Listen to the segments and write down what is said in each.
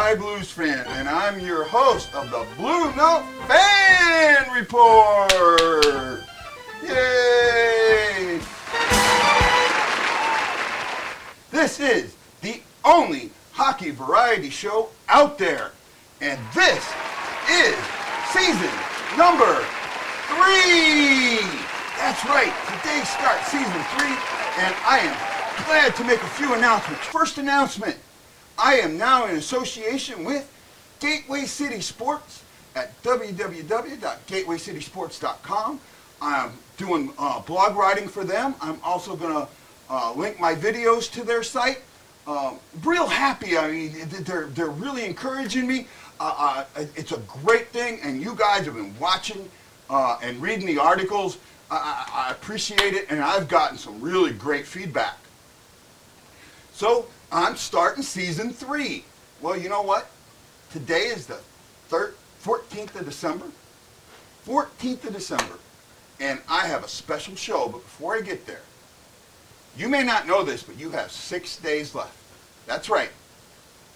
Buckeye Blues fan, and I'm your host of the BlueNote Fan Report. Yay! This is the only hockey variety show out there, and this is season number 3. That's right, today starts season 3, and I am glad to make a few announcements. First announcement, I am now in association with Gateway City Sports at www.gatewaycitysports.com. I'm doing blog writing for them. I'm also going to link my videos to their site. Real happy. I mean, they're really encouraging me. It's a great thing, and you guys have been watching and reading the articles. I appreciate it, and I've gotten some really great feedback. So I'm starting season 3. Well, you know what? Today is the 14th of December. 14th of December. And I have a special show, but before I get there, you may not know this, but you have 6 days left. That's right,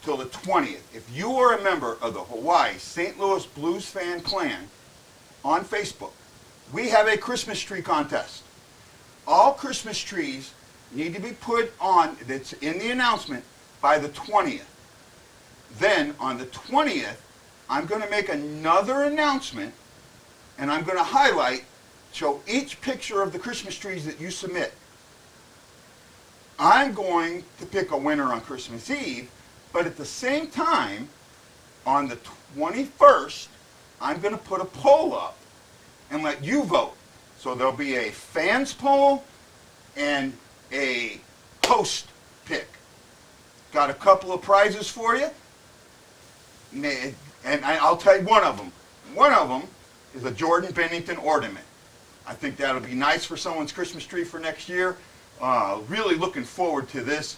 till the 20th. If you are a member of the Hawaii St. Louis Blues Fan Clan on Facebook, we have a Christmas tree contest. All Christmas trees need to be put on, that's in the announcement, by the 20th. Then on the 20th, I'm going to make another announcement, and I'm going to show each picture of the Christmas trees that you submit. I'm going to pick a winner on Christmas Eve, but at the same time, on the 21st, I'm going to put a poll up and let you vote. So there'll be a fans poll and a host pick. Got a couple of prizes for you, and I'll tell you one of them. One of them is a Jordan Bennington ornament. I think that'll be nice for someone's Christmas tree for next year. Really looking forward to this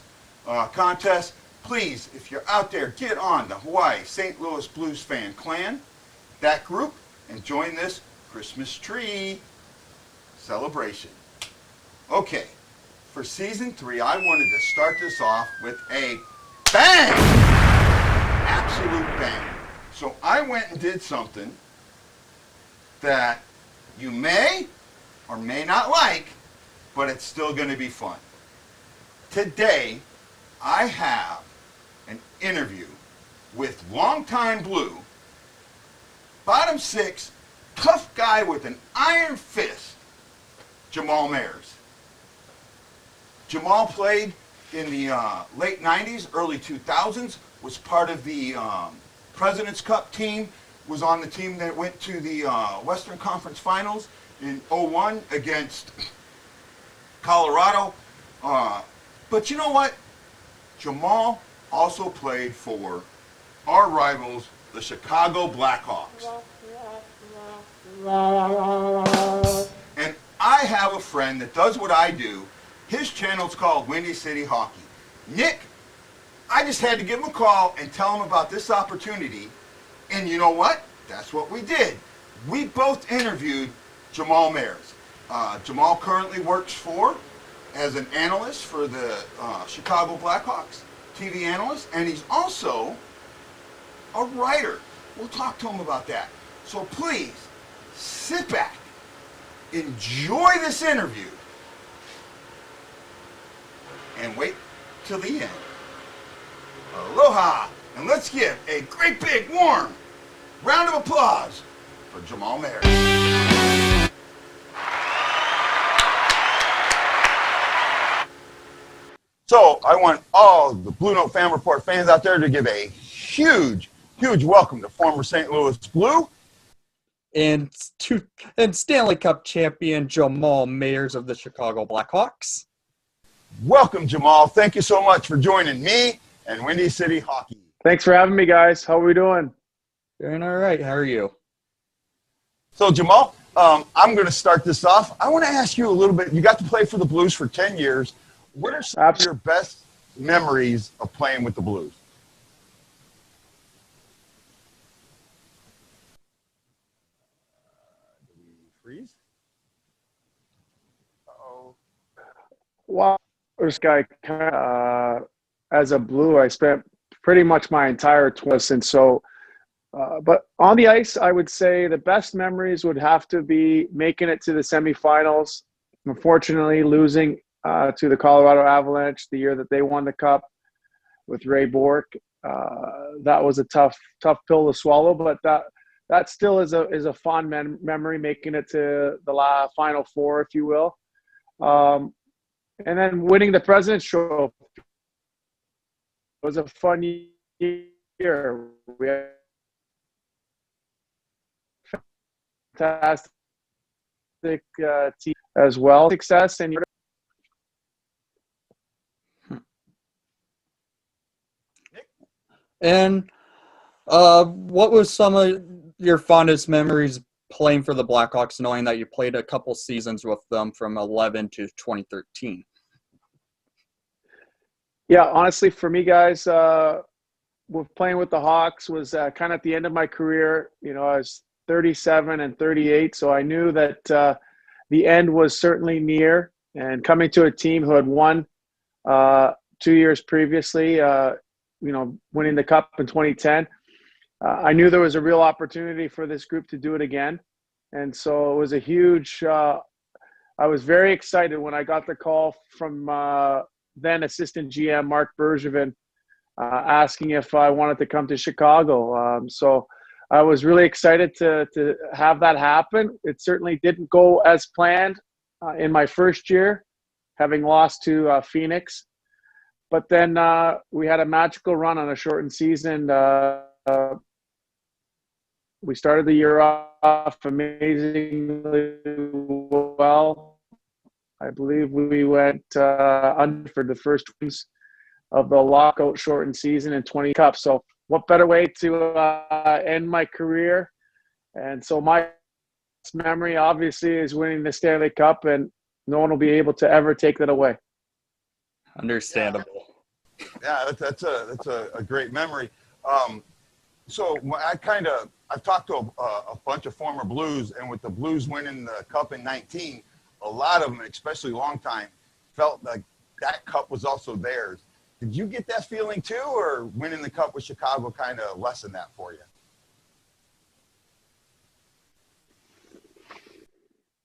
contest. Please, if you're out there, get on the Hawaii St. Louis Blues Fan Clan, that group, and join this Christmas tree celebration. Okay, for season 3, I wanted to start this off with a bang! Absolute bang. So I went and did something that you may or may not like, but it's still going to be fun. Today, I have an interview with longtime Blue, bottom 6, tough guy with an iron fist, Jamal Mayers. Jamal played in the late 90s, early 2000s, was part of the President's Cup team, was on the team that went to the Western Conference Finals in 2001 against Colorado. But you know what? Jamal also played for our rivals, the Chicago Blackhawks. And I have a friend that does what I do. His channel's called Windy City Hawkey. Nick, I just had to give him a call and tell him about this opportunity. And you know what? That's what we did. We both interviewed Jamal Mayers. Jamal currently works as an analyst for the Chicago Blackhawks, TV analyst, and he's also a writer. We'll talk to him about that. So please, sit back, enjoy this interview, and wait till the end. Aloha, and let's give a great big warm round of applause for Jamal Mayers. So I want all the BlueNote Fan Report fans out there to give a huge, huge welcome to former St. Louis Blue and Stanley Cup champion Jamal Mayers of the Chicago Blackhawks. Welcome, Jamal. Thank you so much for joining me and Windy City Hawkey. Thanks for having me, guys. How are we doing? Doing all right. How are you? So, Jamal, I'm going to start this off. I want to ask you a little bit. You got to play for the Blues for 10 years. What are some of your best memories of playing with the Blues? Did we freeze? Uh-oh. Well, this guy, as a Blue, I spent pretty much my entire twist. And so, but on the ice, I would say the best memories would have to be making it to the semifinals. Unfortunately, losing to the Colorado Avalanche the year that they won the Cup with Ray Bourque. That was a tough pill to swallow, but that still is a fond memory, making it to the Final Four, if you will. And then winning the President's Trophy was a fun year. We had fantastic team as well. Success and And what was some of your fondest memories playing for the Blackhawks, knowing that you played a couple seasons with them from 11 to 2013? Yeah, honestly, for me, guys, with playing with the Hawks was kind of at the end of my career. You know, I was 37 and 38, so I knew that the end was certainly near. And coming to a team who had won 2 years previously, winning the Cup in 2010, I knew there was a real opportunity for this group to do it again. And so it was a huge I was very excited when I got the call from then assistant GM Mark Bergevin asking if I wanted to come to Chicago. So I was really excited to have that happen. It certainly didn't go as planned in my first year, having lost to Phoenix. But then we had a magical run on a shortened season. We started the year off amazingly well. I believe we went under for the first weeks of the lockout shortened season in 20 Cup. So what better way to end my career? And so my memory obviously is winning the Stanley Cup, and no one will be able to ever take that away. Understandable. Yeah, that's a great memory. So I've talked to a bunch of former Blues, and with the Blues winning the Cup in 19, a lot of them, especially long time, felt like that Cup was also theirs. Did you get that feeling too, or winning the Cup with Chicago kind of lessened that for you?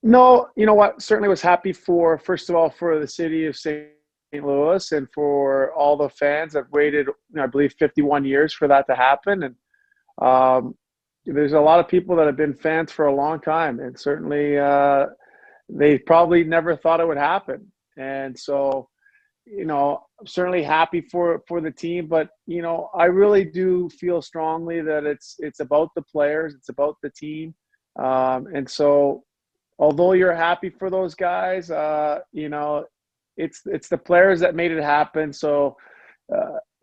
No, you know what? Certainly was happy first of all, for the city of St. Louis and for all the fans that waited, I believe, 51 years for that to happen. And there's a lot of people that have been fans for a long time, and certainly they probably never thought it would happen. And so, I'm certainly happy for the team, but I really do feel strongly that it's about the players, it's about the team, and so although you're happy for those guys, it's the players that made it happen. So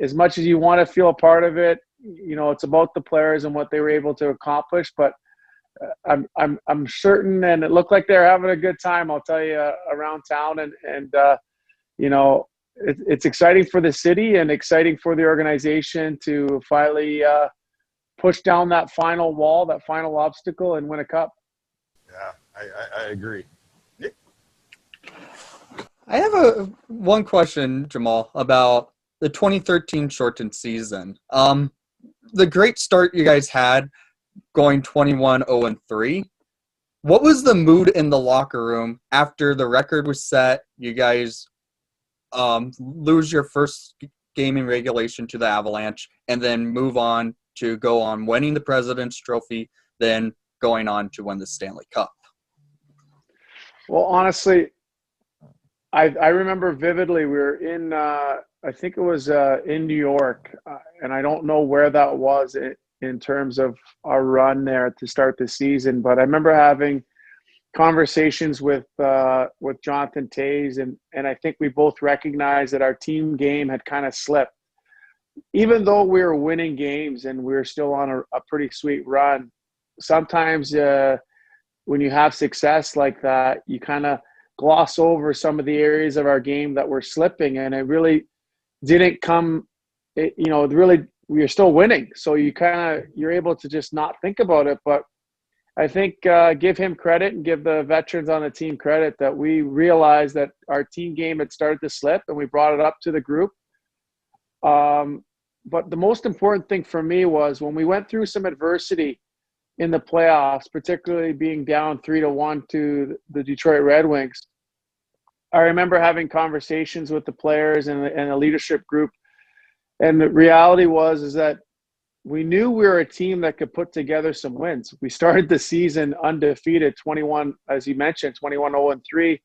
as much as you want to feel a part of it, it's about the players and what they were able to accomplish. But I'm certain, and it looked like they're having a good time, I'll tell you, around town, and it's exciting for the city and exciting for the organization to finally push down that final wall, that final obstacle, and win a cup. Yeah, I agree. Nick? I have one question, Jamal, about the 2013 shortened season. The great start you guys had, going 21-0-3. What was the mood in the locker room after the record was set? You guys lose your first game in regulation to the Avalanche, and then move on to go on winning the President's Trophy, then going on to win the Stanley Cup. Well, honestly, I remember vividly, we were in, I think it was in New York, and I don't know where that was in terms of our run there to start the season, but I remember having conversations with Jonathan Toews, and I think we both recognized that our team game had kind of slipped. Even though we were winning games and we were still on a pretty sweet run, sometimes when you have success like that, you kind of gloss over some of the areas of our game that were slipping, and it really didn't come, really, we are still winning. So you're able to just not think about it. But I think give him credit and give the veterans on the team credit that we realized that our team game had started to slip, and we brought it up to the group. But the most important thing for me was when we went through some adversity in the playoffs, particularly being down 3-1 to the Detroit Red Wings. I remember having conversations with the players and the leadership group, and the reality is that we knew we were a team that could put together some wins. We started the season undefeated, 21, as you mentioned, 21-0-3.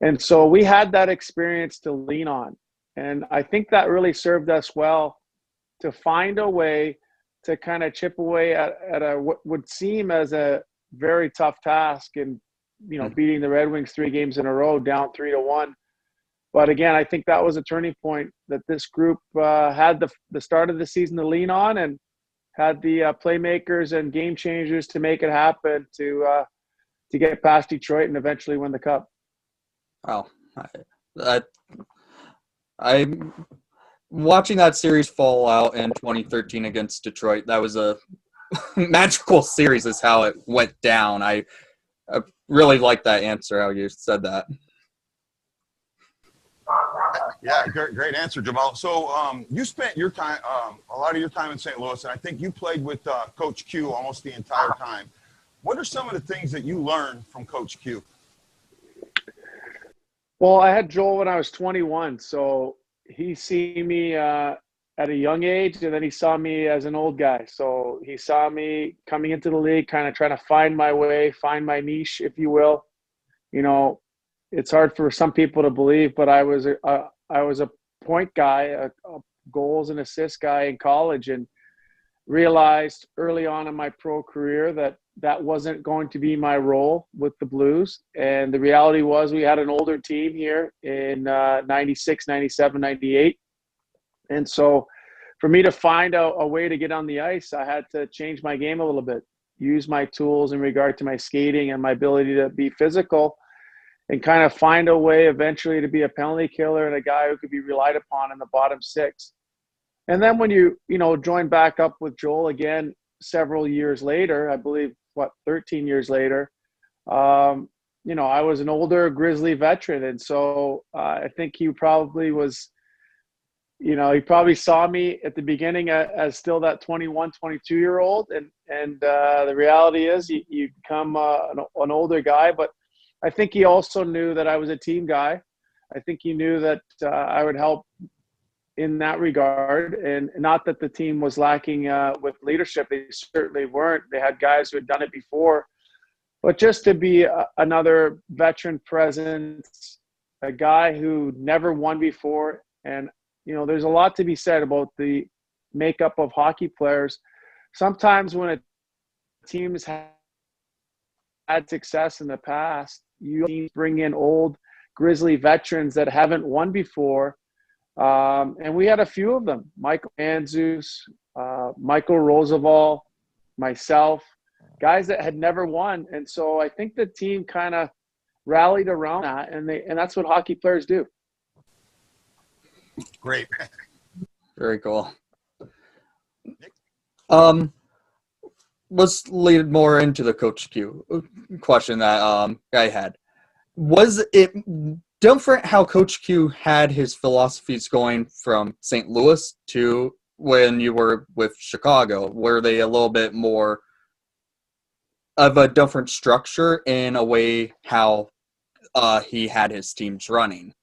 And so we had that experience to lean on. And I think that really served us well to find a way to kind of chip away at what would seem as a very tough task in, beating the Red Wings 3 games in a row, down 3-1. But again, I think that was a turning point that this group had the start of the season to lean on and had the playmakers and game changers to make it happen to get past Detroit and eventually win the Cup. Wow. I watching that series fall out in 2013 against Detroit, that was a magical series is how it went down. I really like that answer, how you said that. Yeah, great answer, Jamal. So you spent your time, a lot of your time in St. Louis, and I think you played with Coach Q almost the entire time. What are some of the things that you learned from Coach Q? Well, I had Joel when I was 21, so he seen me at a young age, and then he saw me as an old guy. So he saw me coming into the league, kind of trying to find my way, find my niche, if you will. It's hard for some people to believe, but I was a point guy, a goals and assists guy in college, and realized early on in my pro career that wasn't going to be my role with the Blues. And the reality was we had an older team here in 96, 97, 98. And so for me to find a way to get on the ice, I had to change my game a little bit, use my tools in regard to my skating and my ability to be physical, and kind of find a way eventually to be a penalty killer and a guy who could be relied upon in the bottom six. And then when you join back up with Joel again several years later, I believe, 13 years later, I was an older Grizzly veteran. And so I think he probably was, he probably saw me at the beginning as still that 21, 22-year-old. And the reality is you become an older guy. But I think he also knew that I was a team guy. I think he knew that I would help in that regard, and not that the team was lacking with leadership. They certainly weren't. They had guys who had done it before, but just to be another veteran presence, a guy who never won before. And, there's a lot to be said about the makeup of hockey players. Sometimes when a team's had success in the past, you bring in old Grizzly veterans that haven't won before. And we had a few of them: Michael Andzus, Michael Roosevelt, myself, guys that had never won. And so I think the team kind of rallied around that, and that's what hockey players do. Great. Very cool. Let's lead more into the Coach Q question that I had. Was it different how Coach Q had his philosophies going from St. Louis to when you were with Chicago? Were they a little bit more of a different structure in a way how he had his teams running?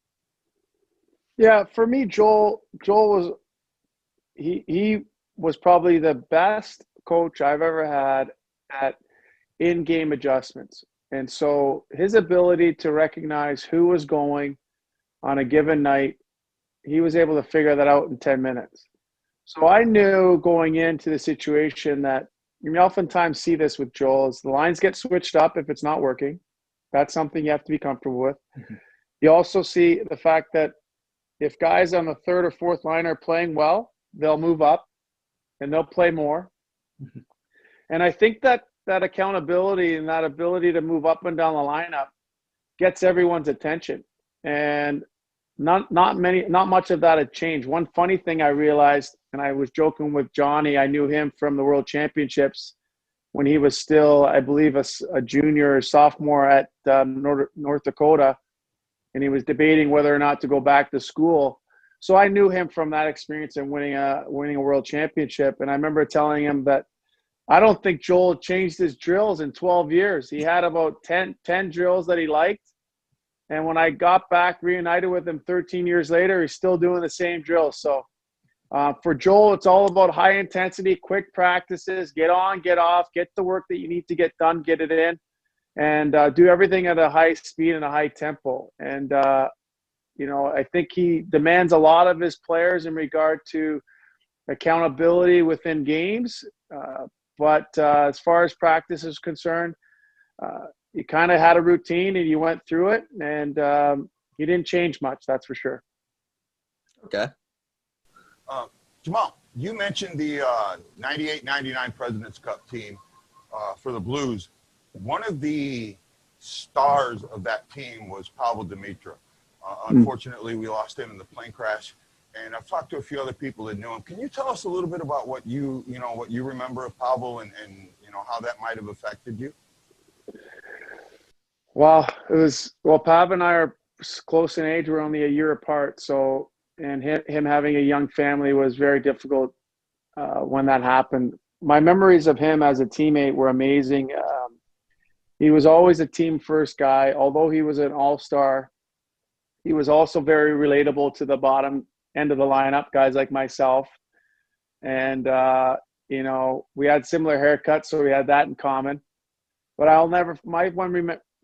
Yeah, for me, Joel was he was probably the best coach I've ever had at in-game adjustments. And so his ability to recognize who was going on a given night, he was able to figure that out in 10 minutes. So I knew going into the situation that you oftentimes see this with Joel is the lines get switched up if it's not working. That's something you have to be comfortable with. Mm-hmm. You also see the fact that if guys on the third or fourth line are playing well, they'll move up and they'll play more. Mm-hmm. And I think that accountability and that ability to move up and down the lineup gets everyone's attention. And not much of that had changed. One funny thing I realized, and I was joking with Johnny, I knew him from the World Championships when he was still, I believe, a junior or sophomore at North Dakota, and he was debating whether or not to go back to school. So I knew him from that experience and winning a world championship. And I remember telling him that I don't think Joel changed his drills in 12 years. He had about 10 drills that he liked. And when I got back reunited with him 13 years later, he's still doing the same drills. So for Joel, it's all about high intensity, quick practices, get on, get off, get the work that you need to get done, get it in, and do everything at a high speed and a high tempo. And, I think he demands a lot of his players in regard to accountability within games. But as far as practice is concerned, you kind of had a routine and you went through it, and you didn't change much, that's for sure. Okay. Jamal, you mentioned the 98-99 President's Cup team for the Blues. One of the stars of that team was Pavel Dimitra. Unfortunately, we lost him in the plane crash. And I've talked to a few other people that knew him. Can you tell us a little bit about what you remember of Pavel and how that might have affected you? Well, Pav and I are close in age. We're only a year apart. So, and him having a young family was very difficult when that happened. My memories of him as a teammate were amazing. He was always a team first guy. Although he was an all-star, he was also very relatable to the bottom end of the lineup, guys like myself. And, we had similar haircuts, so we had that in common. But my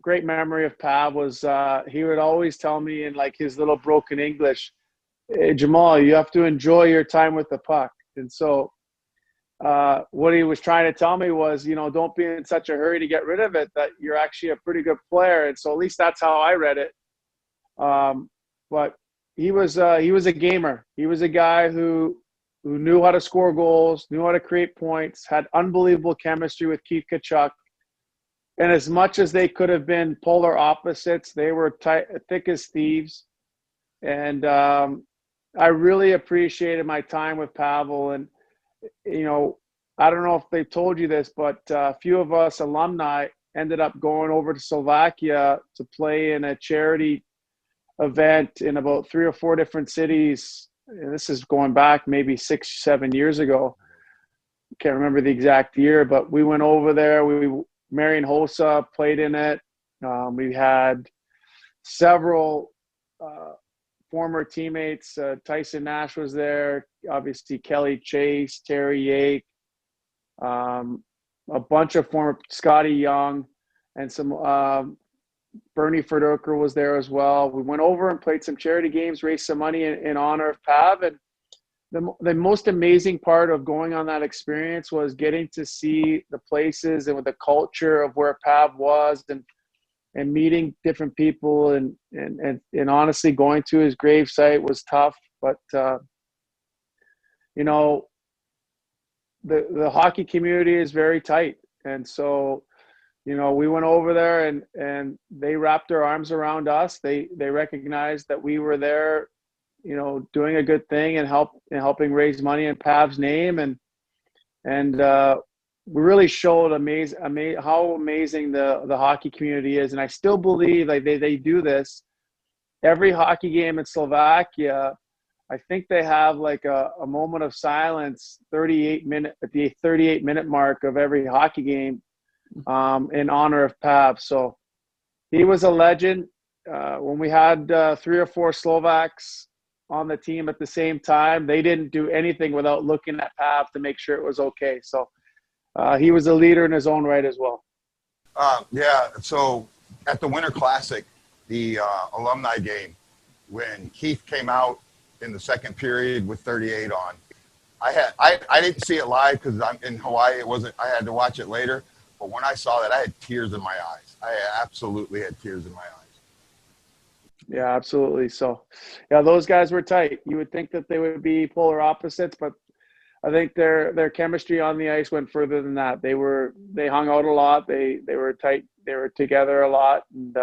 great memory of Pav was he would always tell me in like his little broken English, "Hey, Jamal, you have to enjoy your time with the puck." And so what he was trying to tell me was, don't be in such a hurry to get rid of it, that you're actually a pretty good player. And so at least that's how I read it. But he was a gamer. He was a guy who knew how to score goals, knew how to create points, had unbelievable chemistry with Keith Tkachuk. And as much as they could have been polar opposites, they were thick as thieves. And I really appreciated my time with Pavel. And, I don't know if they told you this, but a few of us alumni ended up going over to Slovakia to play in a charity event in about 3 or 4 different cities. And this is going back maybe 6, 7 years ago. Can't remember the exact year, but we went over there. Marian Hossa played in it. We had several former teammates. Tyson Nash was there. Obviously, Kelly Chase, Terry Yake, a bunch of former Scotty Young, and some Bernie Ferdoker was there as well. We went over and played some charity games, raised some money in honor of Pav. And the most amazing part of going on that experience was getting to see the places and with the culture of where Pav was, and meeting different people, and honestly going to his gravesite was tough. But the hockey community is very tight, and so we went over there and they wrapped their arms around us. They recognized that we were there, doing a good thing and helping raise money in Pav's name, and we really showed how amazing the hockey community is. And I still believe like they do this every hockey game in Slovakia. I think they have like a moment of silence at the 38-minute mark of every hockey game in honor of Pav. So he was a legend. When we had 3 or 4 Slovaks on the team at the same time, they didn't do anything without looking at Pav to make sure it was okay. So he was a leader in his own right as well. Yeah. So at the Winter Classic, the alumni game, when Keith came out in the second period with 38 on, I didn't see it live because I'm in Hawaii. I had to watch it later. But when I saw that, I had tears in my eyes. I absolutely had tears in my eyes. Yeah, absolutely. So, yeah, those guys were tight. You would think that they would be polar opposites, but I think their chemistry on the ice went further than that. They hung out a lot. They were tight. They were together a lot, and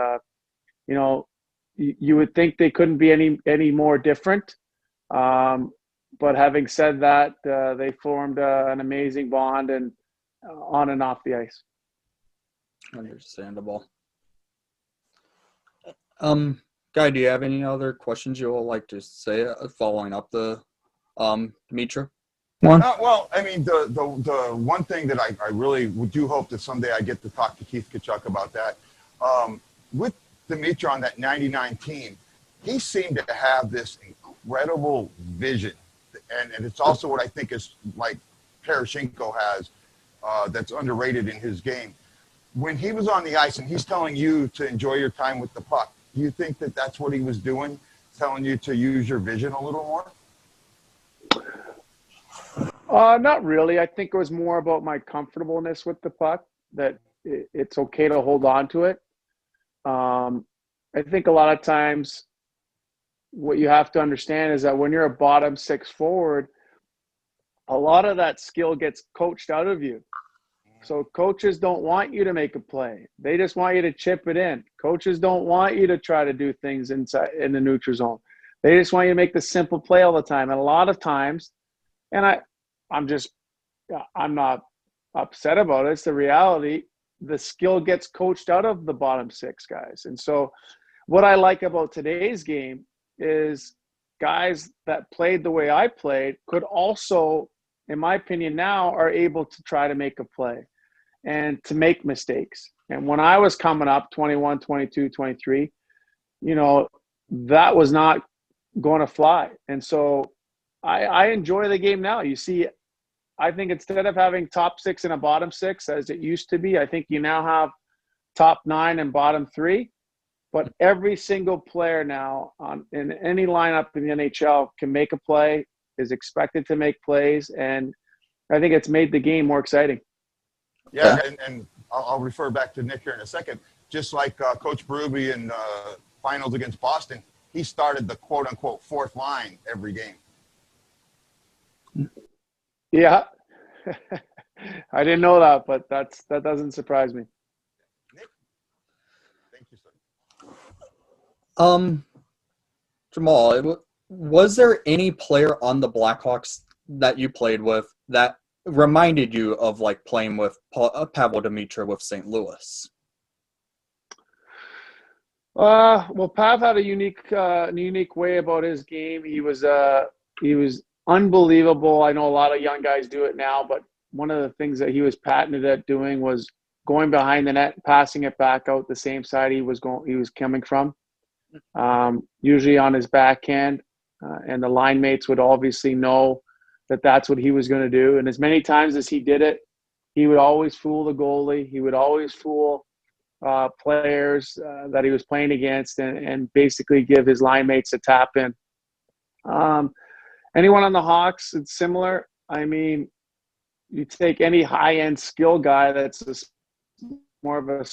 you would think they couldn't be any more different. But having said that, they formed an amazing bond and on and off the ice. Understandable. Guy, do you have any other questions you would like to say following up the Dimitra one? Well, I mean, the one thing that I really do hope that someday I get to talk to Keith Kachuk about that. With Dimitra on that 99 team, he seemed to have this incredible vision. And it's also what I think is like Parashenko has that's underrated in his game. When he was on the ice and he's telling you to enjoy your time with the puck, do you think that that's what he was doing, telling you to use your vision a little more? Not really. I think it was more about my comfortableness with the puck, that it's okay to hold on to it. I think a lot of times what you have to understand is that when you're a bottom six forward, a lot of that skill gets coached out of you. So coaches don't want you to make a play. They just want you to chip it in. Coaches don't want you to try to do things inside in the neutral zone. They just want you to make the simple play all the time. And a lot of times, and I'm not upset about it. It's the reality. The skill gets coached out of the bottom six guys. And so what I like about today's game is guys that played the way I played could also, in my opinion now, are able to try to make a play and to make mistakes. And when I was coming up, 21, 22, 23, that was not going to fly. And so I enjoy the game now. You see, I think instead of having top six and a bottom six, as it used to be, I think you now have top 9 and bottom 3. But every single player now in any lineup in the NHL can make a play, is expected to make plays, and I think it's made the game more exciting. Yeah, and I'll refer back to Nick here in a second. Just like Coach Berube in finals against Boston, he started the quote-unquote fourth line every game. Yeah. I didn't know that, but that doesn't surprise me. Nick? Thank you, sir. Jamal, was there any player on the Blackhawks that you played with that reminded you of like playing with Pavel Dimitra with St. Louis? Well, Pav had a unique way about his game. He was unbelievable. I know a lot of young guys do it now, but one of the things that he was patented at doing was going behind the net, passing it back out the same side he was coming from, usually on his backhand, and the line mates would obviously know that that's what he was going to do. And as many times as he did it, he would always fool the goalie. He would always fool players that he was playing against, and basically give his line mates a tap in. Anyone on the Hawks, it's similar. I mean, you take any high-end skill guy that's more of a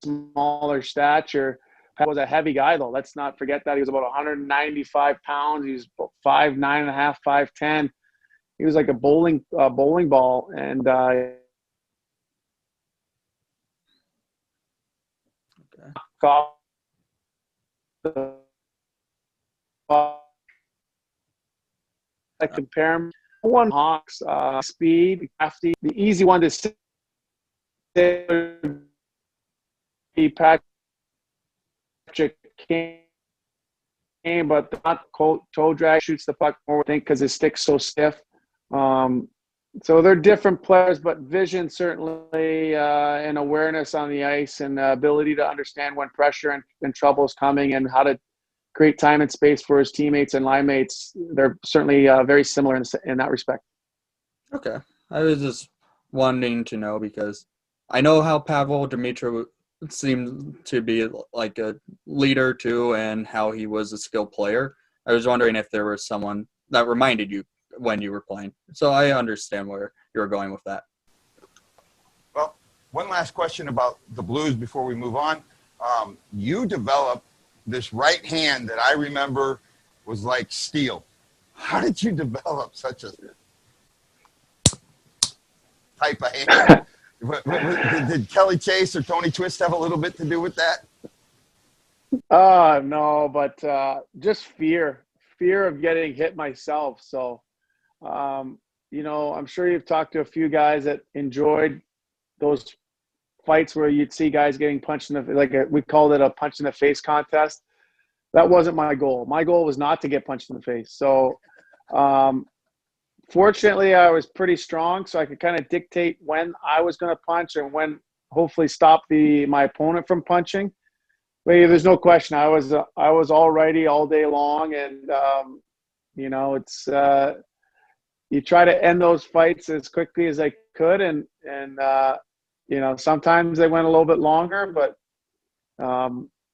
smaller stature. Pat was a heavy guy, though. Let's not forget that. He was about 195 pounds. He was 5'9.5", 5'10". He was like a bowling ball. And I compare him. One Hawks, speed, crafty. The easy one to say, Patrick Kane, but not toe drag, shoots the puck more, I think, because his stick's so stiff. So they're different players, but vision certainly, and awareness on the ice, and ability to understand when pressure and trouble is coming, and how to create time and space for his teammates and line mates. They're certainly very similar in that respect. Okay. I was just wanting to know because I know how Pavel Dimitra seemed to be like a leader too, and how he was a skilled player. I was wondering if there was someone that reminded you when you were playing. So I understand where you were going with that. Well, one last question about the Blues before we move on. You developed this right hand that I remember was like steel. How did you develop such a type of hand? Did Kelly Chase or Tony Twist have a little bit to do with that? No, but just fear of getting hit myself. So, I'm sure you've talked to a few guys that enjoyed those fights where you'd see guys getting punched in the, we called it a punch in the face contest. that wasn't my goal. My goal was not to get punched in the face. So fortunately, I was pretty strong, so I could kind of dictate when I was going to punch and when hopefully stop my opponent from punching. But yeah, there's no question. I was all righty all day long, and it's you try to end those fights as quickly as I could, and sometimes they went a little bit longer, but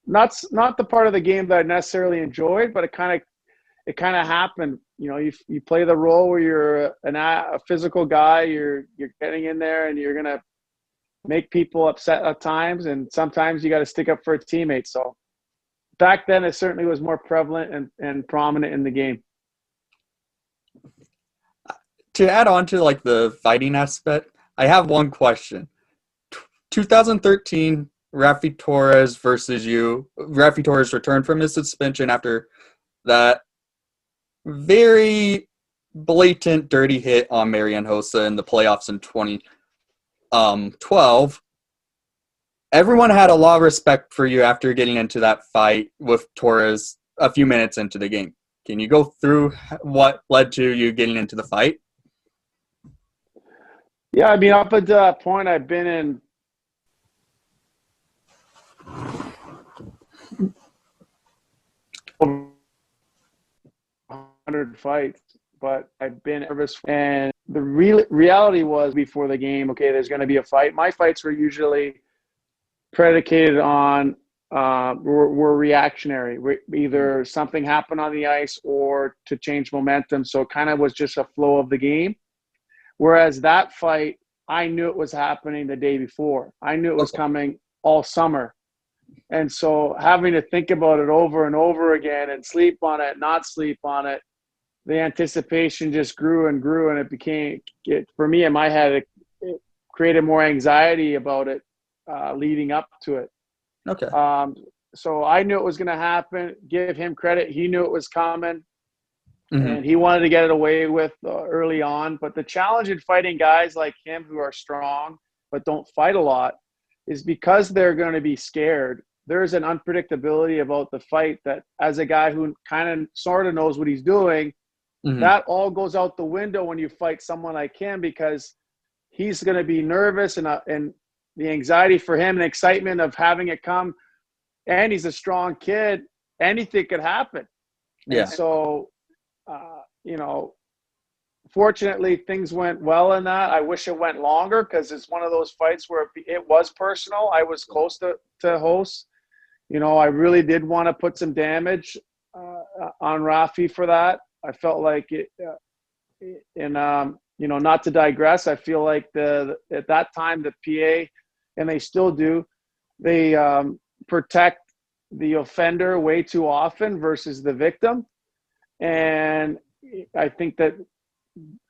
not the part of the game that I necessarily enjoyed, but it kind of happened. You play the role where you're a physical guy. You're getting in there, and you're gonna make people upset at times, and sometimes you got to stick up for a teammate. So back then, it certainly was more prevalent and prominent in the game. To add on to like the fighting aspect, I have one question. 2013, Rafi Torres versus you. Rafi Torres returned from his suspension after that very blatant dirty hit on Marian Hossa in the playoffs in 2012. Everyone had a lot of respect for you after getting into that fight with Torres a few minutes into the game. Can you go through what led to you getting into the fight? Yeah, I mean, up until that point, I've been in over 100 fights, but I've been nervous. And the reality was before the game, okay, there's going to be a fight. My fights were usually predicated on were reactionary. Either something happened on the ice or to change momentum. So it kind of was just a flow of the game. Whereas that fight, I knew it was happening the day before. I knew it was coming all summer. And so having to think about it over and over again and sleep on it, not sleep on it, the anticipation just grew and grew, and for me in my head, it created more anxiety about it leading up to it. Okay. So I knew it was going to happen. Give him credit. He knew it was coming. Mm-hmm. And he wanted to get it away with early on. But the challenge in fighting guys like him who are strong but don't fight a lot is because they're going to be scared. There's an unpredictability about the fight that as a guy who kind of sort of knows what he's doing, Mm-hmm. that all goes out the window when you fight someone like him, because he's going to be nervous and the anxiety for him and excitement of having it come. And he's a strong kid. Anything could happen. Yeah. And so, fortunately, things went well in that. I wish it went longer because it's one of those fights where it was personal. I was close to host. I really did want to put some damage on Rafi for that. I felt like it, not to digress, I feel like at that time, the PA, and they still do, they protect the offender way too often versus the victim. And I think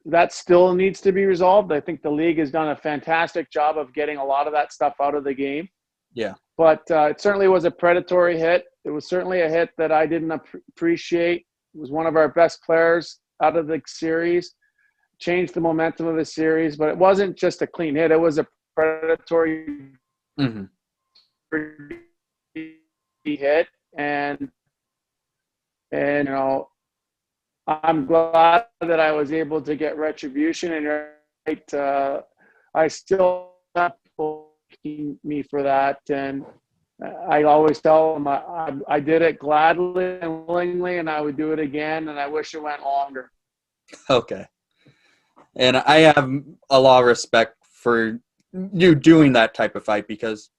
that still needs to be resolved. I think the league has done a fantastic job of getting a lot of that stuff out of the game. Yeah. But it certainly was a predatory hit. It was certainly a hit that I didn't appreciate. It was one of our best players out of the series, changed the momentum of the series. But it wasn't just a clean hit. It was a predatory Mm-hmm. hit. And I'm glad that I was able to get retribution, and I still have people asking me for that, and I always tell them I did it gladly and willingly, and I would do it again, and I wish it went longer. Okay. And I have a lot of respect for you doing that type of fight because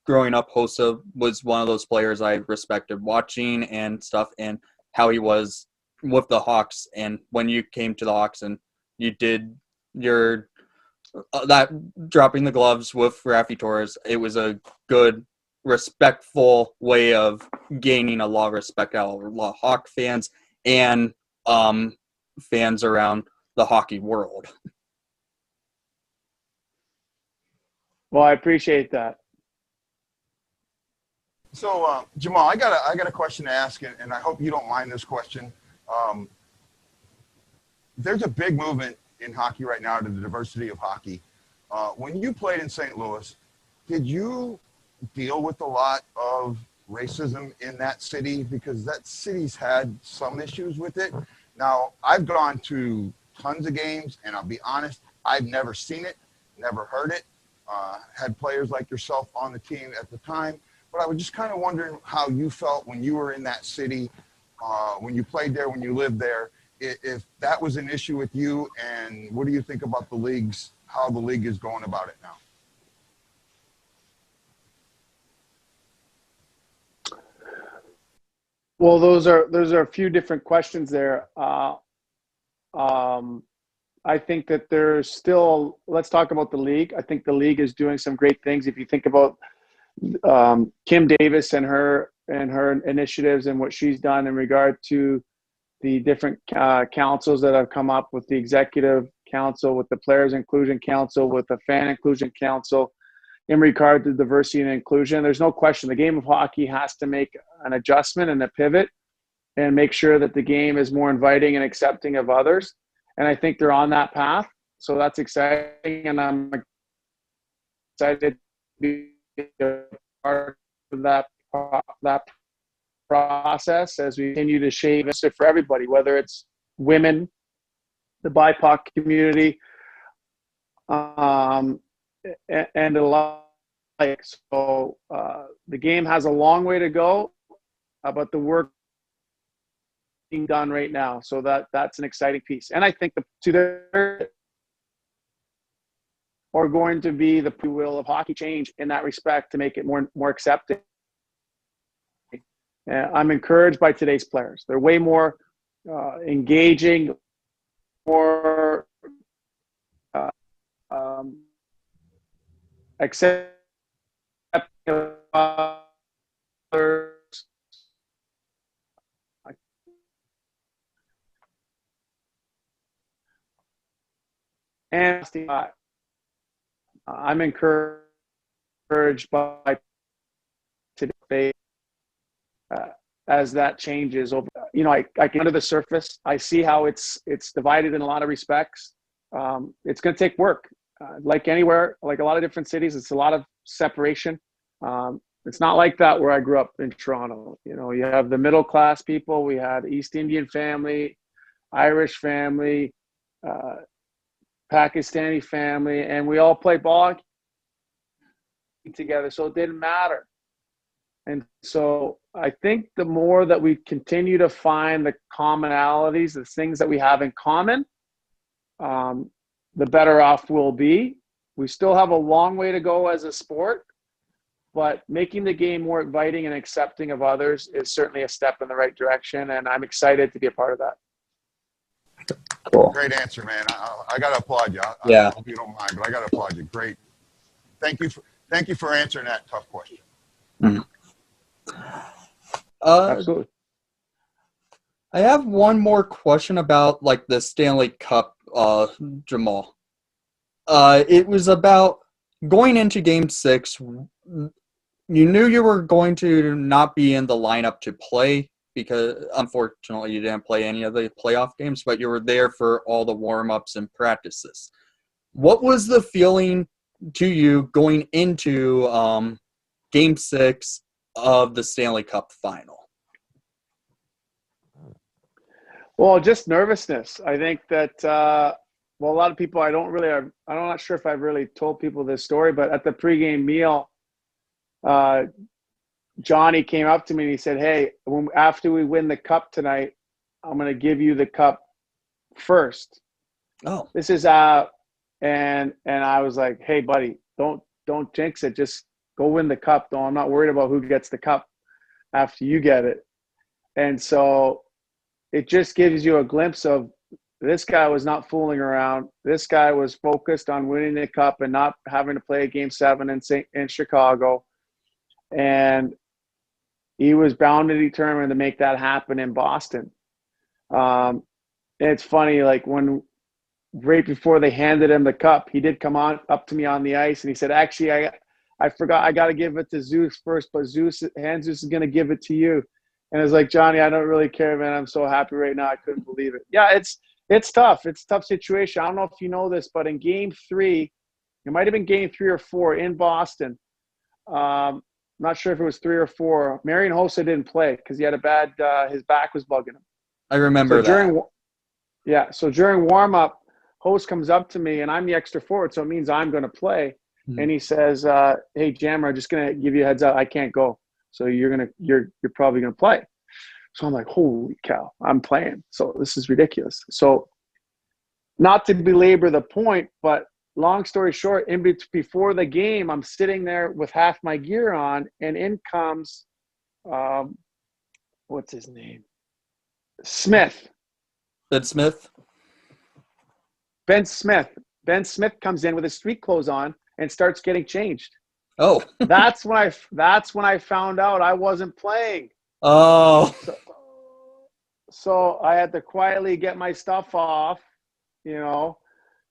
growing up, Hossa was one of those players I respected watching and stuff, and how he was with the Hawks. And when you came to the Hawks and you did your that dropping the gloves with Rafi Torres, it was a good, respectful way of gaining a lot of respect out of a lot of Hawk fans and fans around the hockey world. Well, I appreciate that. So, Jamal, I got a question to ask, and I hope you don't mind this question. There's a big movement in hockey right now to the diversity of hockey. When you played in St. Louis, did you deal with a lot of racism in that city? Because that city's had some issues with it. Now, I've gone to tons of games, and I'll be honest, I've never seen it, never heard it. Had players like yourself on the team at the time. But I was just kind of wondering how you felt when you were in that city, when you played there, when you lived there, if that was an issue with you, and what do you think about how the league is going about it now? Well, those are a few different questions there. I think that there's still. Let's talk about the league. I think the league is doing some great things. If you think about Kim Davis and her initiatives and what she's done in regard to the different councils that have come up with the executive council, with the players inclusion council, with the fan inclusion council, in regard to diversity and inclusion, there's no question the game of hockey has to make an adjustment and a pivot and make sure that the game is more inviting and accepting of others. And I think they're on that path. So that's exciting. And I'm excited to be a part of that process as we continue to shape it for everybody, whether it's women, the BIPOC community, and a lot. So the game has a long way to go, but the work being done right now. So that's an exciting piece. And I think are going to be the will of hockey change in that respect to make it more accepting. I'm encouraged by today's players. They're way more engaging, more accepting of others. And I'm encouraged by today as that changes over. I can under the surface. I see how it's divided in a lot of respects. It's going to take work, like anywhere, like a lot of different cities. It's a lot of separation. It's not like that where I grew up in Toronto. You have the middle class people. We had East Indian family, Irish family, Pakistani family, and we all played ball together, so it didn't matter. And so I think the more that we continue to find the commonalities, the things that we have in common, the better off we'll be. We still have a long way to go as a sport, but making the game more inviting and accepting of others is certainly a step in the right direction, and I'm excited to be a part of that. Cool. Great answer, man. I got to applaud you. Yeah. I hope you don't mind, but I got to applaud you. Great. Thank you for answering that tough question. Mm-hmm. Absolutely. I have one more question about the Stanley Cup, Jamal. It was about going into Game 6. You knew you were going to not be in the lineup to play because, unfortunately, you didn't play any of the playoff games, but you were there for all the warm-ups and practices. What was the feeling to you going into Game 6 of the Stanley Cup final? Well, just nervousness. I think that, a lot of people, I'm not sure if I've really told people this story, but at the pregame meal, Johnny came up to me and he said, "Hey, after we win the cup tonight, I'm going to give you the cup first." Oh. This is and I was like, "Hey, buddy, don't jinx it. Just go win the cup. Though I'm not worried about who gets the cup after you get it." And so it just gives you a glimpse of this guy was not fooling around. This guy was focused on winning the cup and not having to play Game 7 in Chicago. And he was bound and determined to make that happen in Boston. And it's funny, when right before they handed him the cup, he did come up to me on the ice and he said, "Actually, I forgot. I got to give it to Zeus first, but Jesus is going to give it to you." And I was like, "Johnny, I don't really care, man. I'm so happy right now. I couldn't believe it." Yeah, it's tough. It's a tough situation. I don't know if you know this, but in Game 3, it might have been Game 3 or 4 in Boston, not sure if it was 3 or 4. Marion Hossa didn't play because he had a bad his back was bugging him. I remember that. So during warm up, host comes up to me and I'm the extra forward, so it means I'm going to play. Hmm. And he says, "Hey, Jammer, I'm just going to give you a heads up. I can't go, so you're probably going to play." So I'm like, "Holy cow, I'm playing!" So this is ridiculous. So, not to belabor the point, but long story short, before the game, I'm sitting there with half my gear on, and in comes, what's his name? Smith. Ben Smith. Ben Smith. Ben Smith comes in with his street clothes on and starts getting changed. Oh. That's when I found out I wasn't playing. Oh. So I had to quietly get my stuff off.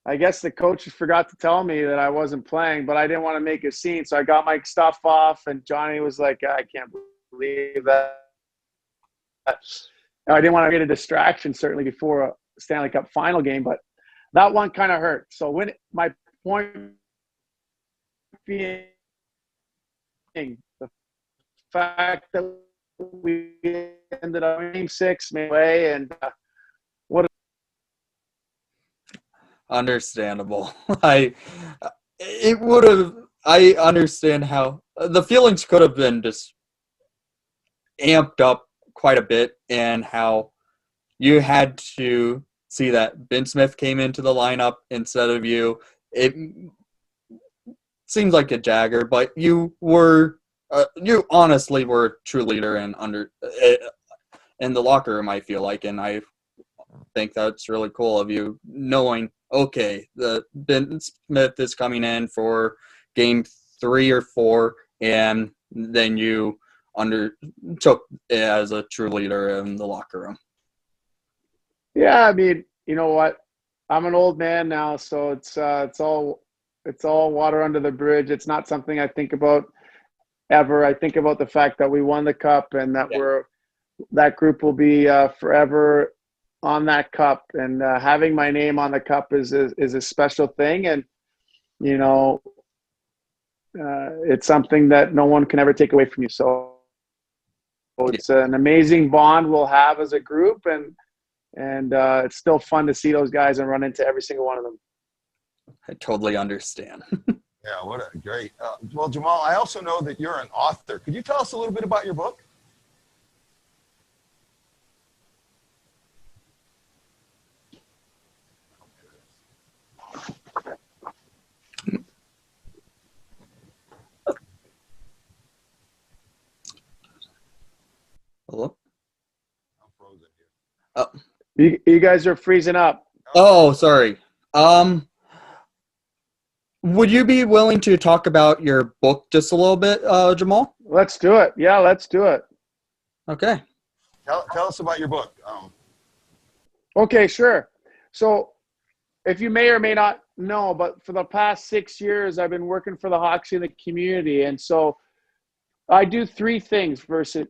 I guess the coach forgot to tell me that I wasn't playing, but I didn't want to make a scene. So I got my stuff off, and Johnny was like, "I can't believe that." I didn't want to get a distraction, certainly before a Stanley Cup final game, but that one kind of hurt. So when my point being the fact that we ended up in Game 6 way, and what Understandable. I understand how the feelings could have been just amped up quite a bit, and how you had to see that Ben Smith came into the lineup instead of you. It seems like a Jagger, but you honestly were a true leader in the locker room, I feel like, and I think that's really cool of you, knowing, okay, the Ben Smith is coming in for game 3 or 4, and then you undertook it as a true leader in the locker room. Yeah, I mean, you know what? I'm an old man now, so it's all water under the bridge. It's not something I think about ever. I think about the fact that we won the cup, and that that group will be forever on that cup, and having my name on the cup is a special thing, and it's something that no one can ever take away from you. So it's an amazing bond we'll have as a group, and it's still fun to see those guys and run into every single one of them. I totally understand. Yeah, what a great. Well, Jamal, I also know that you're an author. Could you tell us a little bit about your book? Hello? I'm frozen here. Oh. You guys are freezing up. Oh, sorry. Would you be willing to talk about your book just a little bit, Jamal? Let's do it. Yeah, let's do it. Okay. Tell us about your book. Okay, sure. So if you may or may not know, but for the past 6 years, I've been working for the Hawks in the community. And so I do 3 things versus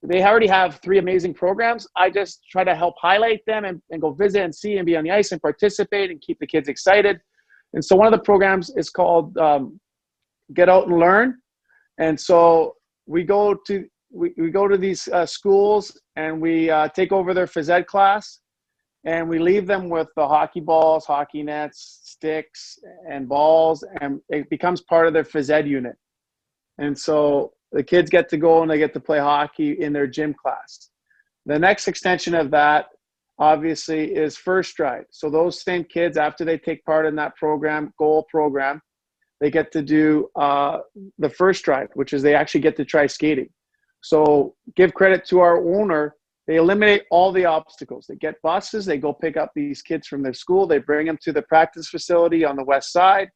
they already have 3 amazing programs. I just try to help highlight them and go visit and see and be on the ice and participate and keep the kids excited. And so one of the programs is called Get Out and Learn. And so we go to these schools, and we take over their phys ed class, and we leave them with the hockey balls, hockey nets, sticks, and balls, and it becomes part of their phys ed unit. And so the kids get to go and they get to play hockey in their gym class. The next extension of that, obviously, is First Stride. So those same kids, after they take part in that goal program, they get to do the First Stride, which is they actually get to try skating. So give credit to our owner. They eliminate all the obstacles. They get buses. They go pick up these kids from their school. They bring them to the practice facility on the west side.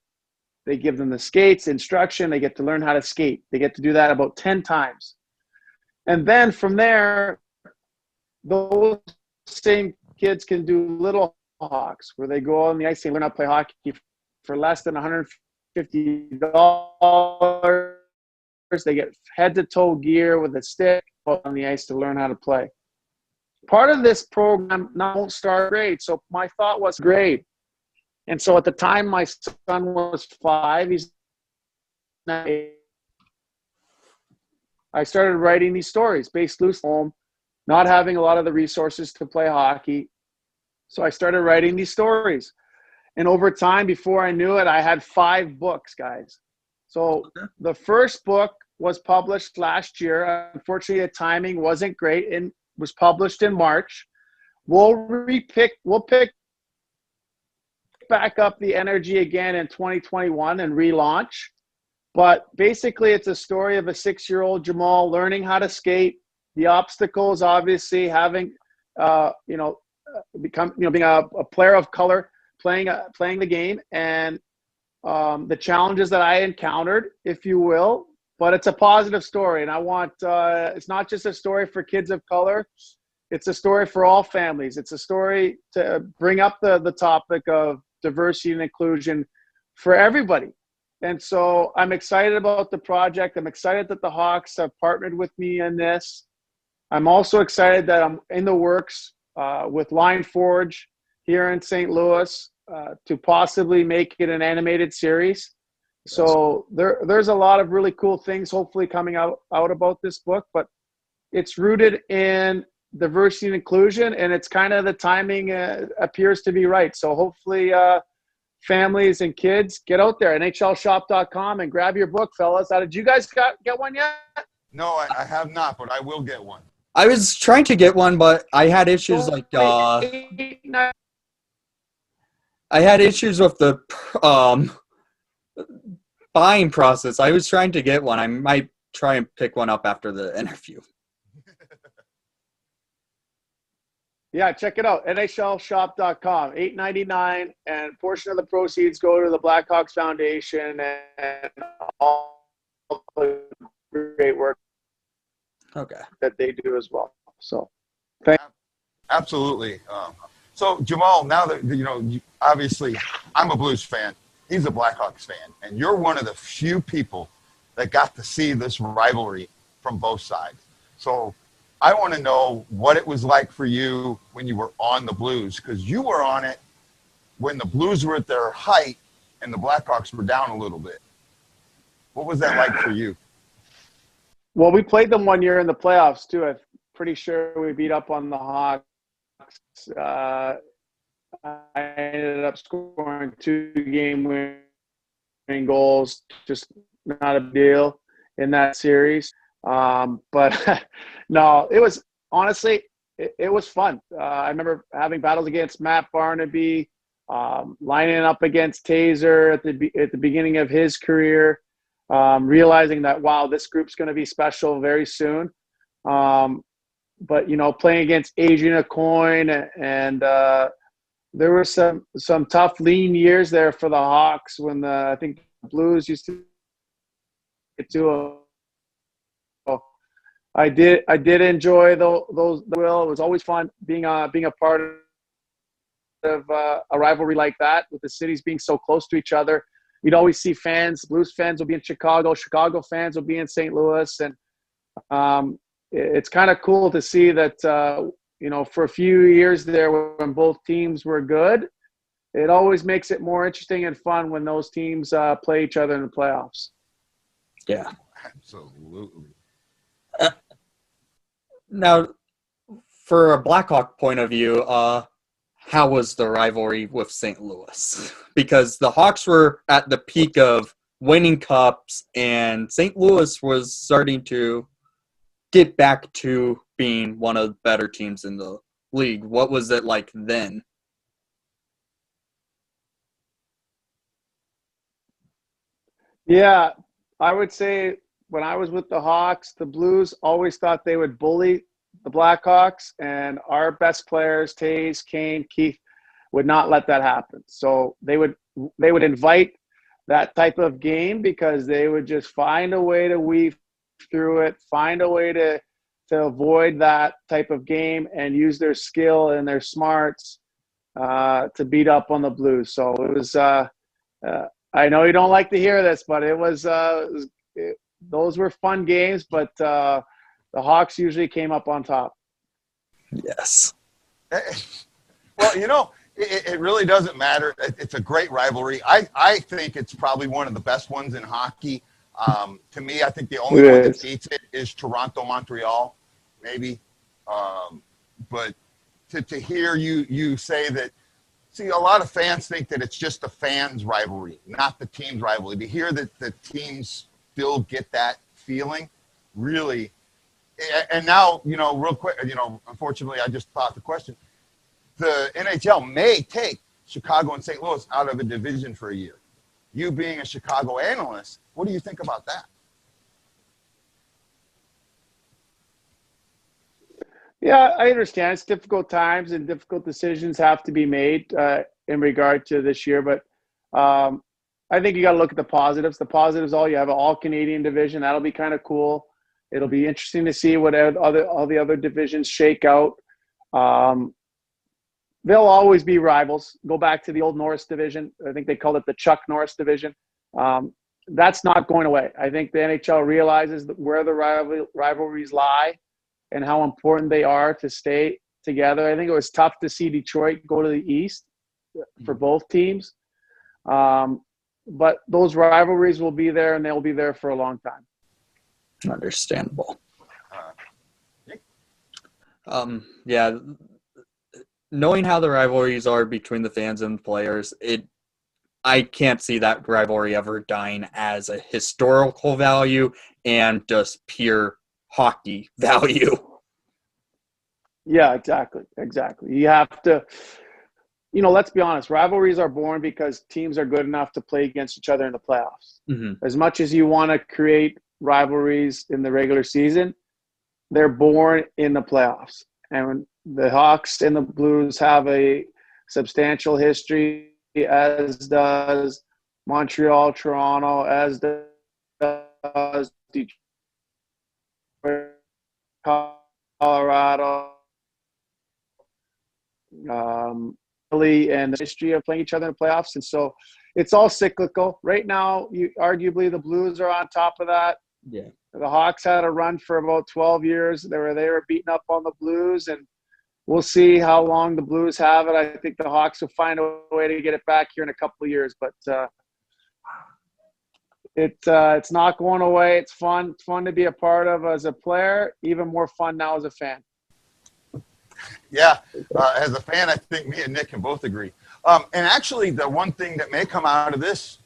They give them the skates, instruction. They get to learn how to skate. They get to do that about 10 times. And then from there, those same kids can do Little Hawks, where they go on the ice and learn how to play hockey for less than $150. They get head-to-toe gear with a stick on the ice to learn how to play. Part of this program now won't start grade. So my thought was grade. And so at the time my son was 5, he's now 8. I started writing these stories based loosely on home, not having a lot of the resources to play hockey. So I started writing these stories. And over time, before I knew it, I had 5 books, guys. So the first book was published last year. Unfortunately, the timing wasn't great and was published in March. We'll pick back up the energy again in 2021 and relaunch. But basically, it's a story of a 6-year-old Jamal learning how to skate. The obstacles, obviously, having, being a player of color, playing the game, and the challenges that I encountered, if you will. But it's a positive story, and I want it's not just a story for kids of color. It's a story for all families. It's a story to bring up the topic of diversity and inclusion for everybody. And so I'm excited about the project. I'm excited that the Hawks have partnered with me in this. I'm also excited that I'm in the works with Line Forge here in St. Louis to possibly make it an animated series. So there's a lot of really cool things hopefully coming out about this book, but it's rooted in diversity and inclusion, and it's kind of the timing appears to be right. So hopefully families and kids, get out there, NHLshop.com, and grab your book, fellas. Did you guys get one yet? No, I have not, but I will get one. I was trying to get one, but I had issues I had issues with the buying process. I was trying to get one. I might try and pick one up after the interview. Yeah, check it out. NHLshop.com, $8.99, and a portion of the proceeds go to the Blackhawks Foundation and all the great work that they do as well. So, thanks. Absolutely. So, Jamal, now that, obviously I'm a Blues fan. He's a Blackhawks fan. And you're one of the few people that got to see this rivalry from both sides. So, I want to know what it was like for you when you were on the Blues, because you were on it when the Blues were at their height and the Blackhawks were down a little bit. What was that like for you? Well, we played them one year in the playoffs, too. I'm pretty sure we beat up on the Hawks. I ended up scoring 2 game-winning goals, just not a big deal in that series. But no, it was honestly, it was fun. I remember having battles against Matt Barnaby, lining up against Taser at the beginning of his career, realizing that, wow, this group's going to be special very soon. But, playing against Adrian Aucoin and there were some tough lean years there for the Hawks when I think the Blues used to get to a I did enjoy those. It was always fun being a part of a rivalry like that, with the cities being so close to each other. You'd always see fans. Blues fans will be in Chicago. Chicago fans will be in St. Louis, and it's kind of cool to see that. For a few years there, when both teams were good, it always makes it more interesting and fun when those teams play each other in the playoffs. Yeah, absolutely. Now, for a Blackhawk point of view, how was the rivalry with St. Louis? Because the Hawks were at the peak of winning cups, and St. Louis was starting to get back to being one of the better teams in the league. What was it like then? Yeah, I would say when I was with the Hawks, the Blues always thought they would bully the Blackhawks, and our best players, Taze, Kane, Keith, would not let that happen. So they would invite that type of game because they would just find a way to weave through it, find a way to avoid that type of game and use their skill and their smarts to beat up on the Blues. So it was I know you don't like to hear this, but those were fun games, but the Hawks usually came up on top. Yes. Well, it really doesn't matter. It's a great rivalry. I think it's probably one of the best ones in hockey. To me, I think the It only one that is. beats it is Toronto, Montreal, maybe. But to hear you say that, see, a lot of fans think that it's just the fans' rivalry, not the team's rivalry. To hear that the teams still get that feeling, really. And now, real quick, unfortunately, I just thought the question. The NHL may take Chicago and St. Louis out of a division for a year. You being a Chicago analyst, what do you think about that? Yeah, I understand. It's difficult times and difficult decisions have to be made in regard to this year. But I think you got to look at the positives. The positives, you have an all Canadian division. That'll be kind of cool. It'll be interesting to see what all the other divisions shake out. They'll always be rivals. Go back to the old Norris division. I think they called it the Chuck Norris division. That's not going away. I think the NHL realizes where the rivalries lie and how important they are to stay together. I think it was tough to see Detroit go to the East for both teams. But those rivalries will be there, and they'll be there for a long time. Understandable. Yeah, knowing how the rivalries are between the fans and players, I can't see that rivalry ever dying as a historical value and just pure hockey value. Yeah, exactly. You have to, let's be honest. Rivalries are born because teams are good enough to play against each other in the playoffs. Mm-hmm. As much as you want to create rivalries in the regular season, they're born in the playoffs. And the Hawks and the Blues have a substantial history, as does Montreal, Toronto, as does Detroit, Colorado, and the history of playing each other in the playoffs. And so it's all cyclical. Right now, arguably the Blues are on top of that. Yeah. The Hawks had a run for about 12 years. They were beating up on the Blues, and we'll see how long the Blues have it. I think the Hawks will find a way to get it back here in a couple of years, but it's not going away. It's fun. It's fun to be a part of as a player. Even more fun now as a fan. Yeah, as a fan, I think me and Nick can both agree. And actually, the one thing that may come out of this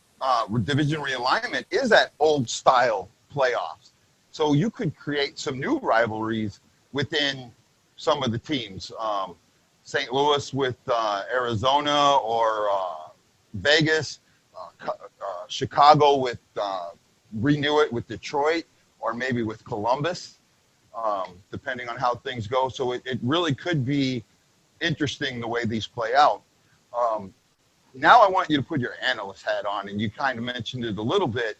division realignment is that old style playoffs. So you could create some new rivalries within some of the teams. St. Louis with Arizona or Vegas, Chicago with renew it with Detroit or maybe with Columbus. Depending on how things go. So it really could be interesting the way these play out. Now I want you to put your analyst hat on, and you kind of mentioned it a little bit.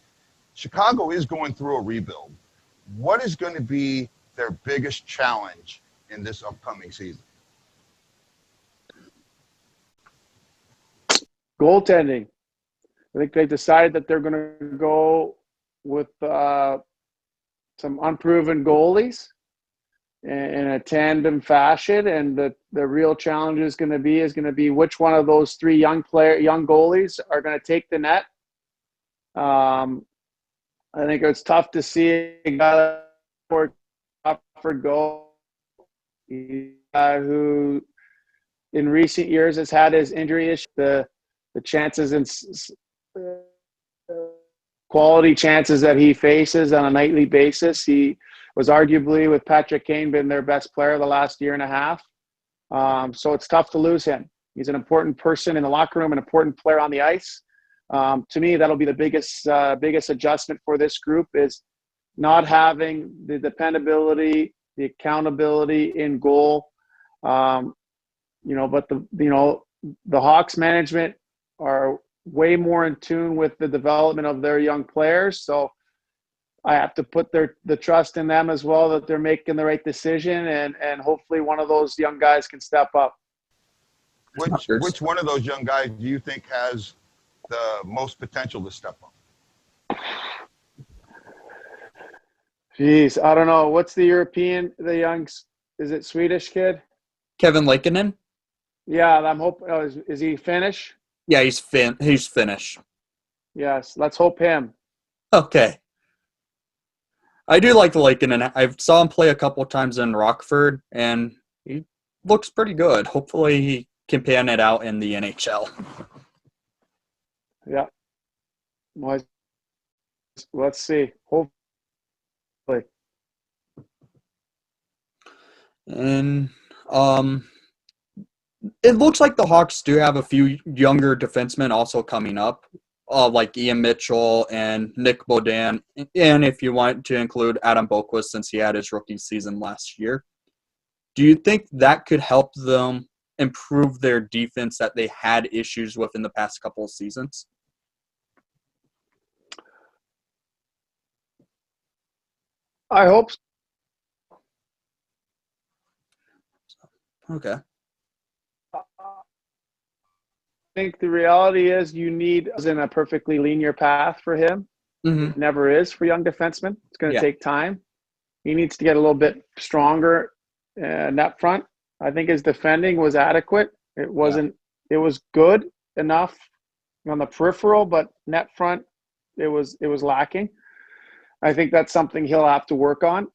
Chicago is going through a rebuild. What is going to be their biggest challenge in this upcoming season? Goaltending. I think they decided that they're going to go with some unproven goalies in a tandem fashion, and the real challenge is going to be which one of those three young goalies are going to take the net. I think it's tough to see a guy for goal who in recent years has had his injury issue. The chances and quality chances that he faces on a nightly basis. He was arguably, with Patrick Kane, been their best player the last year and a half. So it's tough to lose him. He's an important person in the locker room, an important player on the ice. To me, that'll be the biggest adjustment for this group is not having the dependability, the accountability in goal. But the Hawks management are way more in tune with the development of their young players. So I have to put the trust in them as well, that they're making the right decision, and hopefully one of those young guys can step up. Which one of those young guys do you think has the most potential to step up? Jeez, I don't know. What's the is it Swedish kid? Kevin Lankinen? Yeah, I'm hoping. Is he Finnish? Yeah, he's Finnish. Yes, let's hope him. Okay. I do like Lakin, and I saw him play a couple times in Rockford, and he looks pretty good. Hopefully, he can pan it out in the NHL. Yeah. Well, let's see. Hopefully. And it looks like the Hawks do have a few younger defensemen also coming up, like Ian Mitchell and Nick Beaudin, and if you want to include Adam Boquist since he had his rookie season last year. Do you think that could help them improve their defense that they had issues with in the past couple of seasons? I hope so. Okay. I think the reality is you need in a perfectly linear path for him. Mm-hmm. It never is for young defensemen. It's going to take time. He needs to get a little bit stronger net front. I think his defending was adequate. It wasn't. It was good enough on the peripheral, but net front, it was lacking. I think that's something he'll have to work on.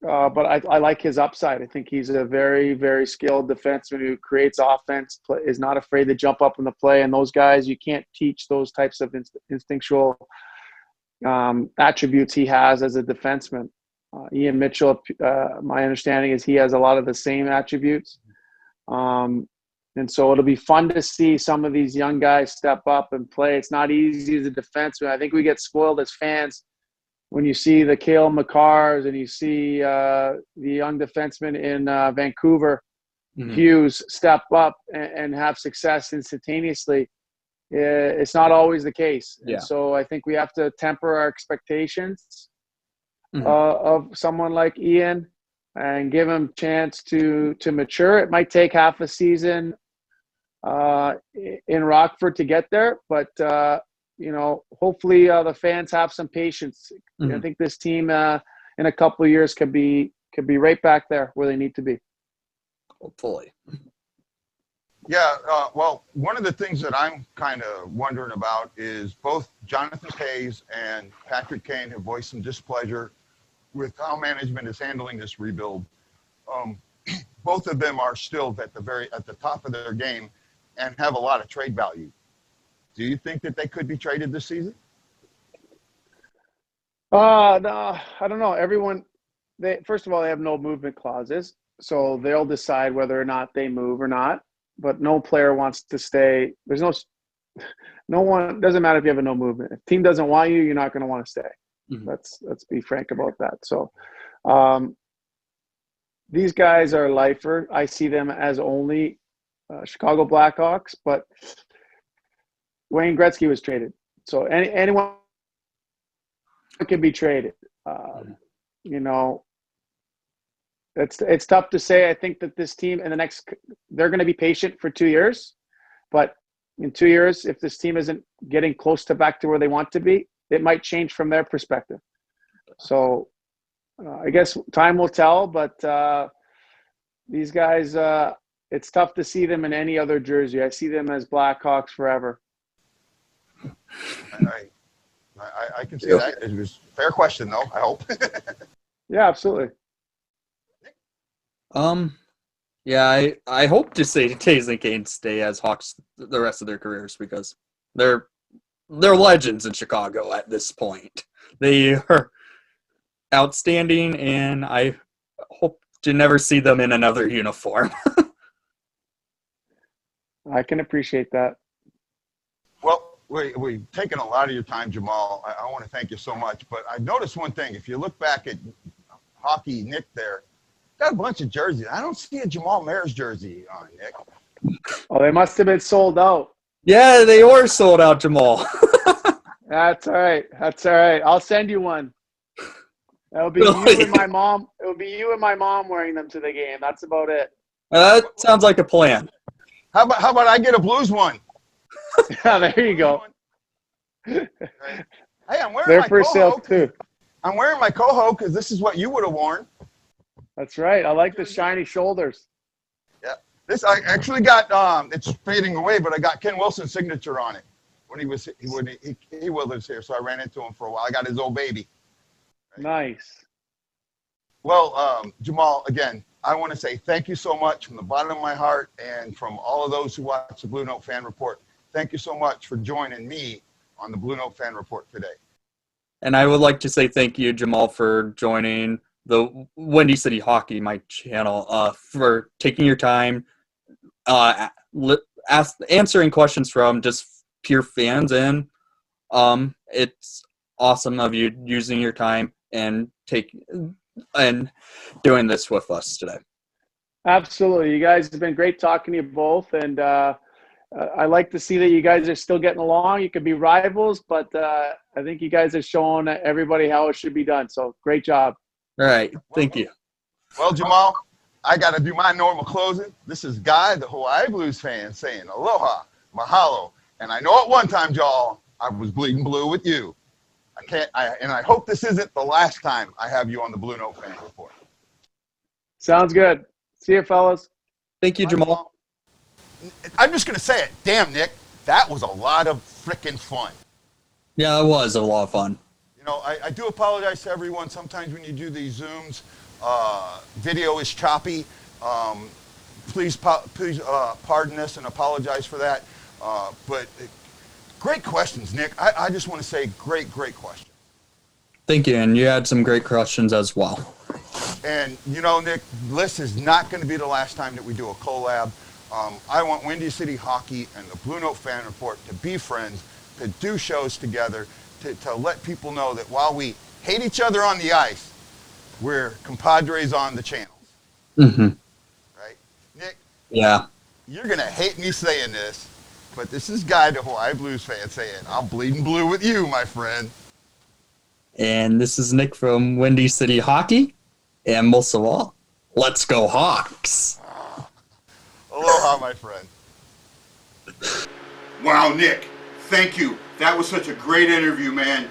But I like his upside. I think he's a very, very skilled defenseman who creates offense, is not afraid to jump up in the play. And those guys, you can't teach those types of instinctual attributes he has as a defenseman. Ian Mitchell, my understanding is he has a lot of the same attributes. And so it'll be fun to see some of these young guys step up and play. It's not easy as a defenseman. I think we get spoiled as fans when you see the Cale McCarrs and you see the young defenseman in Vancouver, Hughes, step up and have success instantaneously. It's not always the case. Yeah. And so I think we have to temper our expectations of someone like Ian and give him a chance to mature. It might take half a season in Rockford to get there, but hopefully the fans have some patience. I think this team in a couple of years could be right back there where they need to be. Hopefully. Yeah, well, one of the things that I'm kind of wondering about is both Jonathan Toews and Patrick Kane have voiced some displeasure with how management is handling this rebuild. Both of them are still at the top of their game and have a lot of trade value. Do you think that they could be traded this season? No, I don't know. First of all, they have no movement clauses, so they'll decide whether or not they move or not. But no player wants to stay. There's no one. Doesn't matter if you have a no movement. If team doesn't want you, you're not going to want to stay. Let's be frank about that. So, these guys are lifer. I see them as only Chicago Blackhawks, but Wayne Gretzky was traded. So anyone can be traded. It's tough to say. I think that this team they're going to be patient for 2 years, but in 2 years, if this team isn't getting close to back to where they want to be, it might change from their perspective. So I guess time will tell, but these guys, it's tough to see them in any other jersey. I see them as Blackhawks forever. I can see that. It was a fair question, though, I hope. Yeah, absolutely. Yeah, I hope to see Toews and Kane stay as Hawks the rest of their careers because they're legends in Chicago at this point. They are outstanding, and I hope to never see them in another uniform. I can appreciate that. Well, we've taken a lot of your time, Jamal. I want to thank you so much. But I noticed one thing. If you look back at Hockey Nick there, got a bunch of jerseys. I don't see a Jamal Mayers jersey on, Nick. Oh, they must have been sold out. Yeah, they were sold out, Jamal. That's all right. That's all right. I'll send you one. It'll be you and my mom. It'll be you and my mom wearing them to the game. That's about it. That sounds like a plan. How about I get a Blues one? Yeah, there you go. Hey, I'm wearing They're my for sale coho too. I'm wearing my coho because this is what you would have worn. That's right. I like the shiny shoulders. Yeah. This I actually got. It's fading away, but I got Ken Wilson's signature on it when he was here, so I ran into him for a while. I got his old baby. Nice. Well, Jamal, again, I want to say thank you so much from the bottom of my heart and from all of those who watch the Blue Note Fan Report. Thank you so much for joining me on the Blue Note Fan Report today. And I would like to say thank you, Jamal, for joining the Windy City Hawkey, my channel, for taking your time, answering questions from just pure fans. And it's awesome of you using your time and doing this with us today. Absolutely. You guys have been great talking to you both. And I like to see that you guys are still getting along. You could be rivals, but I think you guys have shown everybody how it should be done. So great job. All right. Thank you. Well, Jamal, I got to do my normal closing. This is Guy, the Hawaii Blues fan, saying aloha, mahalo. And I know at one time, y'all, I was bleeding blue with you. And I hope this isn't the last time I have you on the Blue Note Fan Report. Sounds good. See you, fellas. Thank you, Jamal. I'm just going to say it. Damn, Nick, that was a lot of freaking fun. Yeah, it was a lot of fun. You know, I do apologize to everyone. Sometimes when you do these Zooms, video is choppy. Please pardon us and apologize for that. But great questions, Nick. I just want to say great questions. Thank you, and you had some great questions as well. And, you know, Nick, this is not going to be the last time that we do a collab. I want Windy City Hawkey and the Blue Note Fan Report to be friends, to do shows together, to let people know that while we hate each other on the ice, we're compadres on the channels. Mm-hmm. Right? Nick? Yeah. You're going to hate me saying this, but this is Guy, the Hawaii Blues fan, saying, I'm bleeding blue with you, my friend. And this is Nick from Windy City Hawkey. And most of all, let's go Hawks. Aloha, my friend. Wow, Nick, thank you. That was such a great interview, man.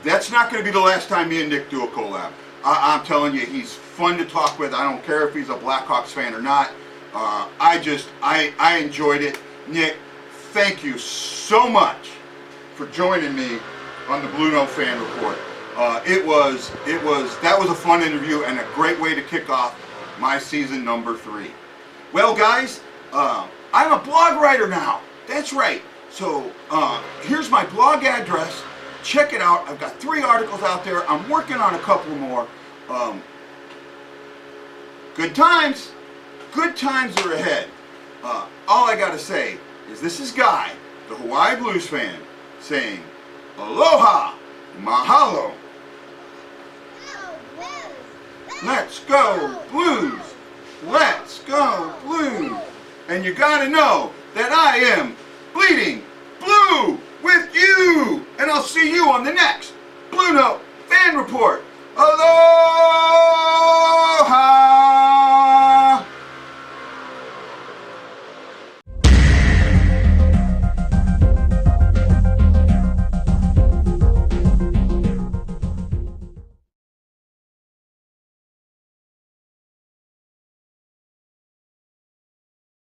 That's not going to be the last time me and Nick do a collab. I'm telling you, he's fun to talk with. I don't care if he's a Blackhawks fan or not. I enjoyed it. Nick, thank you so much for joining me on the Blue Note Fan Report. That was a fun interview and a great way to kick off my season number 3. Well, guys, I'm a blog writer now. That's right. So here's my blog address. Check it out. I've got 3 articles out there. I'm working on a couple more. Good times. Good times are ahead. All I got to say is this is Guy, the Hawaii Blues fan, saying aloha, mahalo. Let's go Blues! Let's go Blues! And you gotta know that I am bleeding blue with you! And I'll see you on the next Blue Note Fan Report. Aloha!